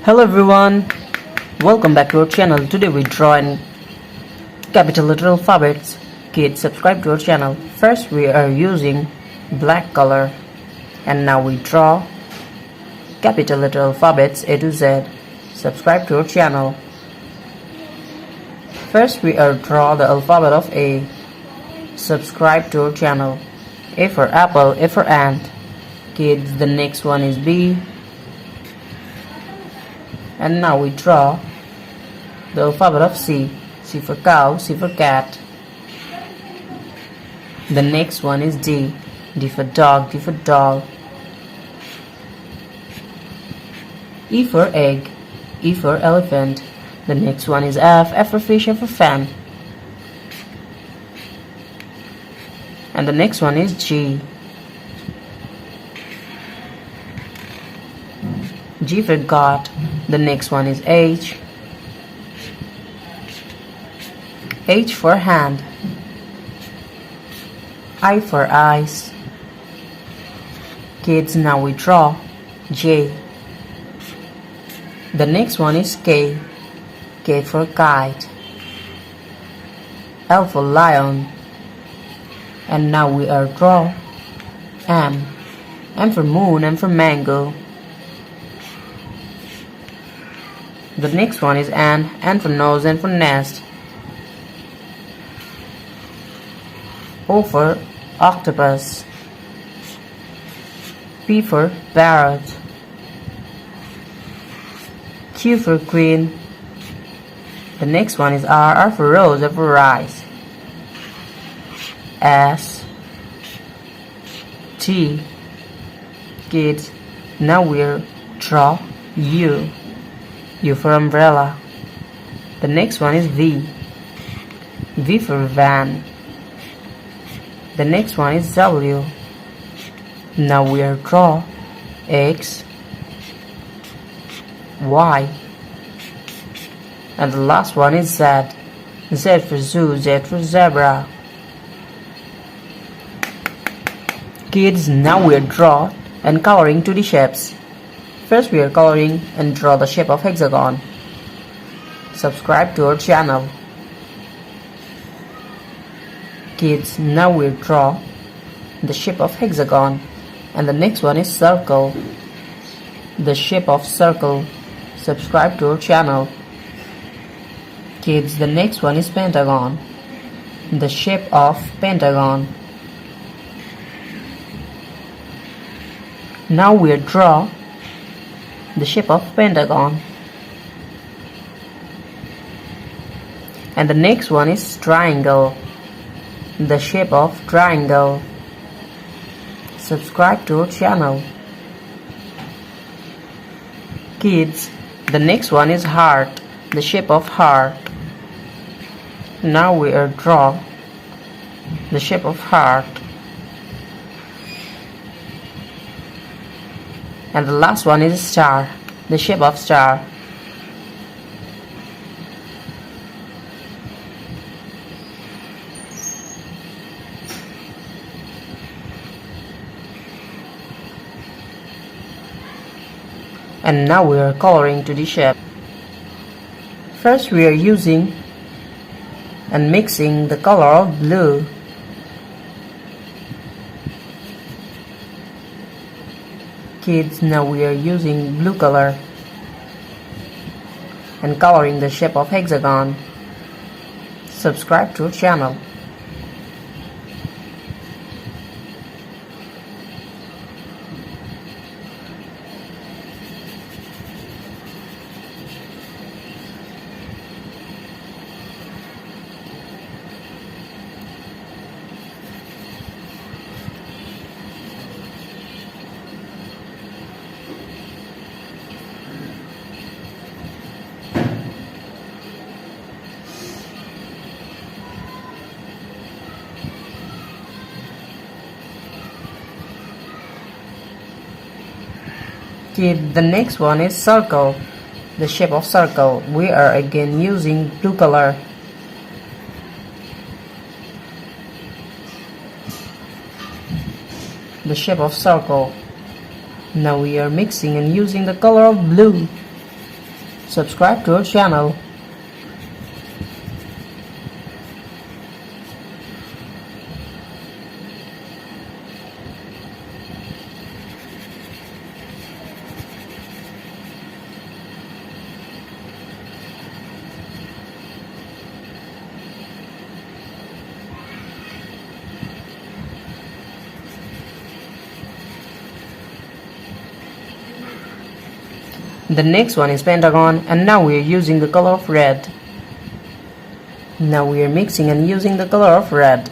Hello everyone, welcome back to our channel. Today we draw in capital letter alphabets. Kids, subscribe to our channel. First we are using black color and now we draw capital letter alphabets A to Z. Subscribe to our channel. First we are draw the alphabet of A. Subscribe to our channel. A for apple, A for ant. Kids, the next one is B. And now we draw the alphabet of C. C for cow, C for cat. The next one is D. D for dog, D for dog. E for egg, E for elephant. The next one is F. F for fish, F for fan. And the next one is G. G for God. The next one is H. H for hand. I for eyes. Kids, now we draw J. The next one is K. K for kite. L for lion. And now we are draw M. M for moon, M for mango. The next one is N for nose, N for nest. O for octopus. P for parrot. Q for queen. The next one is R. R for rose, R for rice. S. T. Kids, now we'll draw U. U for umbrella. The next one is V. V for van. The next one is W. Now we are draw X, Y, and the last one is Z. Z for zoo, Z for zebra. Kids, now we are draw and coloring 2D shapes. First we are coloring and draw the shape of hexagon. Subscribe to our channel. Kids, now we draw the shape of hexagon and the next one is circle. The shape of circle. Subscribe to our channel. Kids, the next one is pentagon. The shape of pentagon. Now we draw the shape of pentagon. And the next one is triangle. The shape of triangle. Subscribe to our channel. Kids, the next one is heart. The shape of heart. Now we are draw the shape of heart. And the last one is star. The shape of star. And now we are coloring to the shape. First we are using and mixing the color of blue. Kids, now we are using blue color and coloring the shape of hexagon. Subscribe to our channel. The next one is circle. The shape of circle. We are again using blue color. The shape of circle. Now we are mixing and using the color of blue. Subscribe to our channel. The next one is pentagon, and now we are using the color of red. Now we are mixing and using the color of red.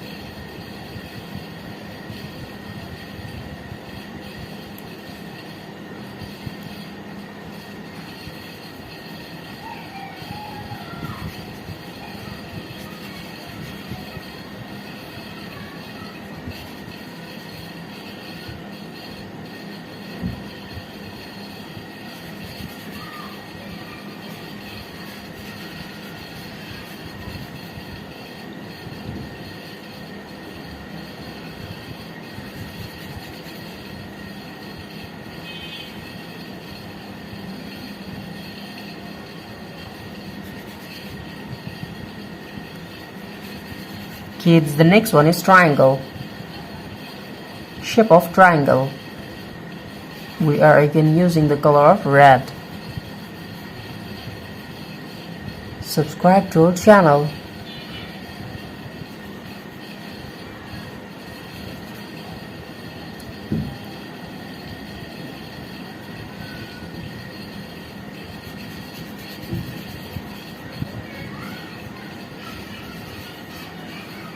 Kids, the next one is triangle. Shape of triangle. We are again using the color of red. Subscribe to our channel.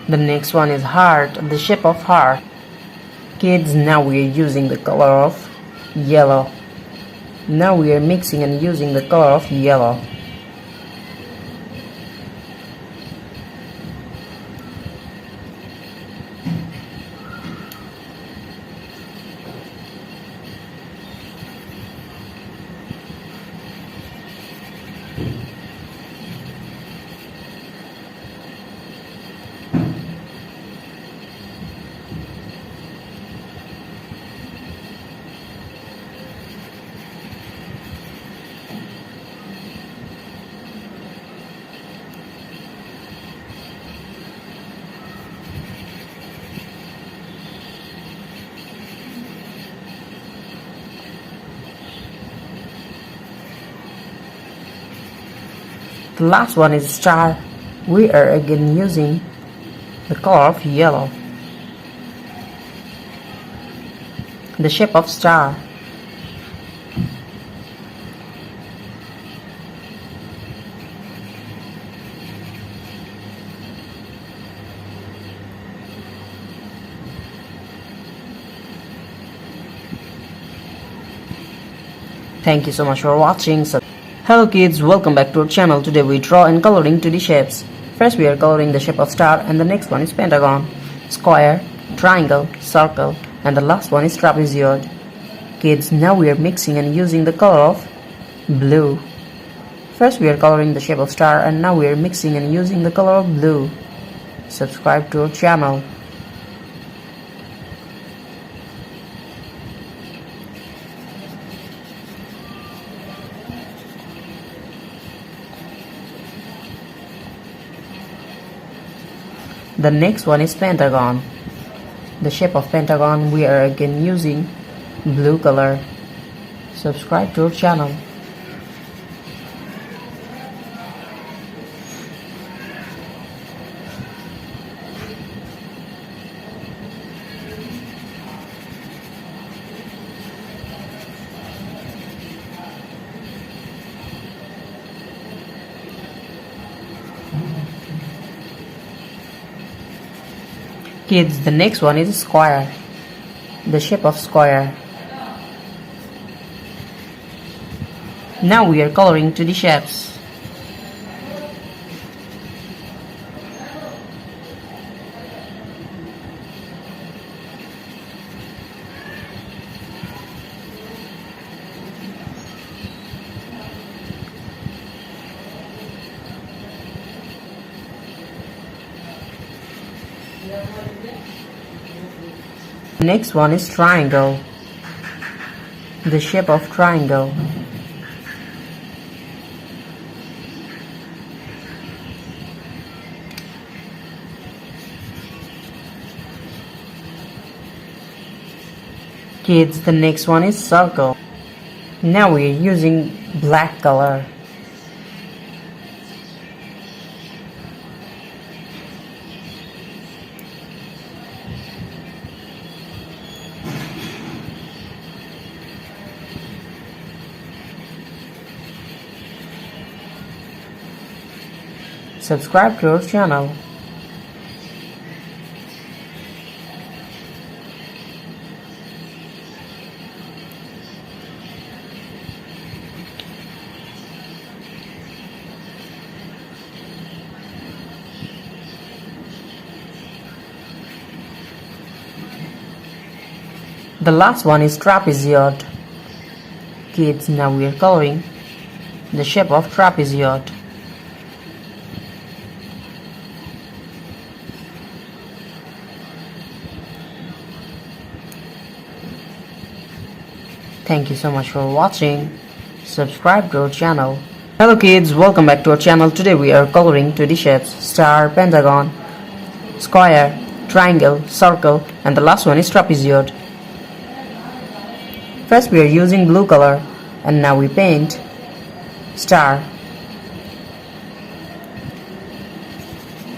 The next one is heart, the shape of heart. Kids, now we are using the color of yellow. Now we are mixing and using the color of yellow. The last one is star. We are again using the color of yellow. The shape of star. Thank you so much for watching. Hello kids, welcome back to our channel. Today we draw and coloring 2D shapes. First we are coloring the shape of star, and the next one is pentagon, square, triangle, circle, and the last one is trapezoid. Kids, now we are mixing and using the color of blue. First we are coloring the shape of star, and now we are mixing and using the color of blue. Subscribe to our channel. The next one is pentagon. The shape of pentagon, we are again using blue color. Subscribe to our channel. Kids, the next one is square. The shape of square. Now we are coloring 2D shapes. Next one is triangle. The shape of triangle. Kids, the next one is circle. Now we are using black color. Subscribe to our channel. The last one is trapezoid. Kids, now we are coloring the shape of trapezoid. Thank you so much for watching. Subscribe to our channel. Hello kids, welcome back to our channel. Today we are coloring 2D shapes: star, pentagon, square, triangle, circle, and the last one is trapezoid. First we are using blue color, and now we paint star,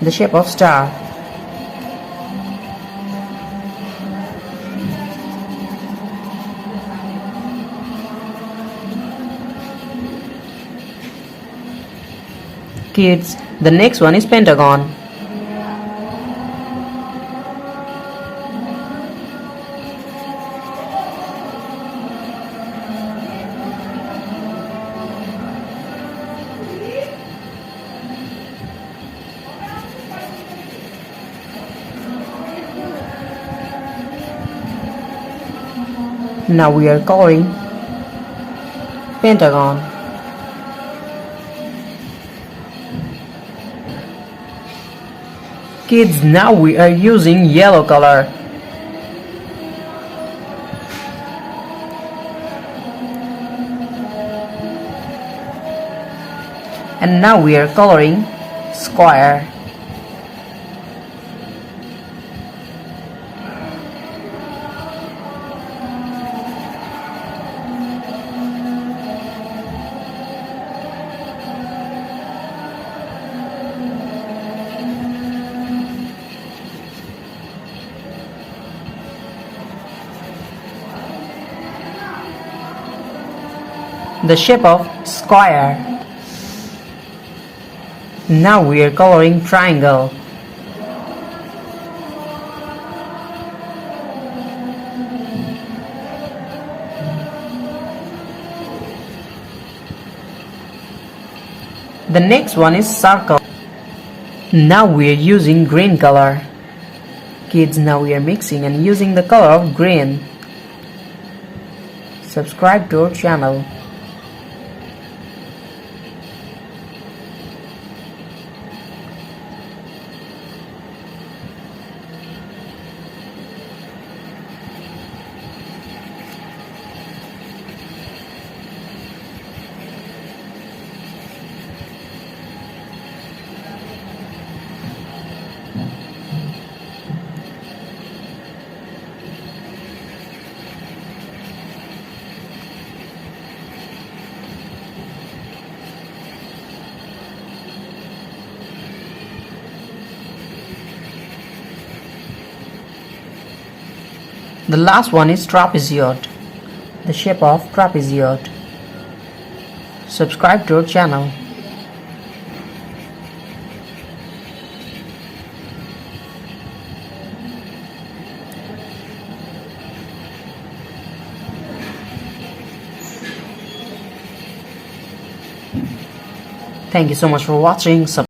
the shape of star. Kids, the next one is pentagon. Now we are coloring pentagon. Kids, now we are using yellow color. And now we are coloring square. The shape of square. Now we are coloring triangle. The next one is circle. Now we are using green color. Kids, now we are mixing and using the color of green. Subscribe to our channel. The last one is trapezoid, the shape of trapezoid. Subscribe to our channel. Thank you so much for watching.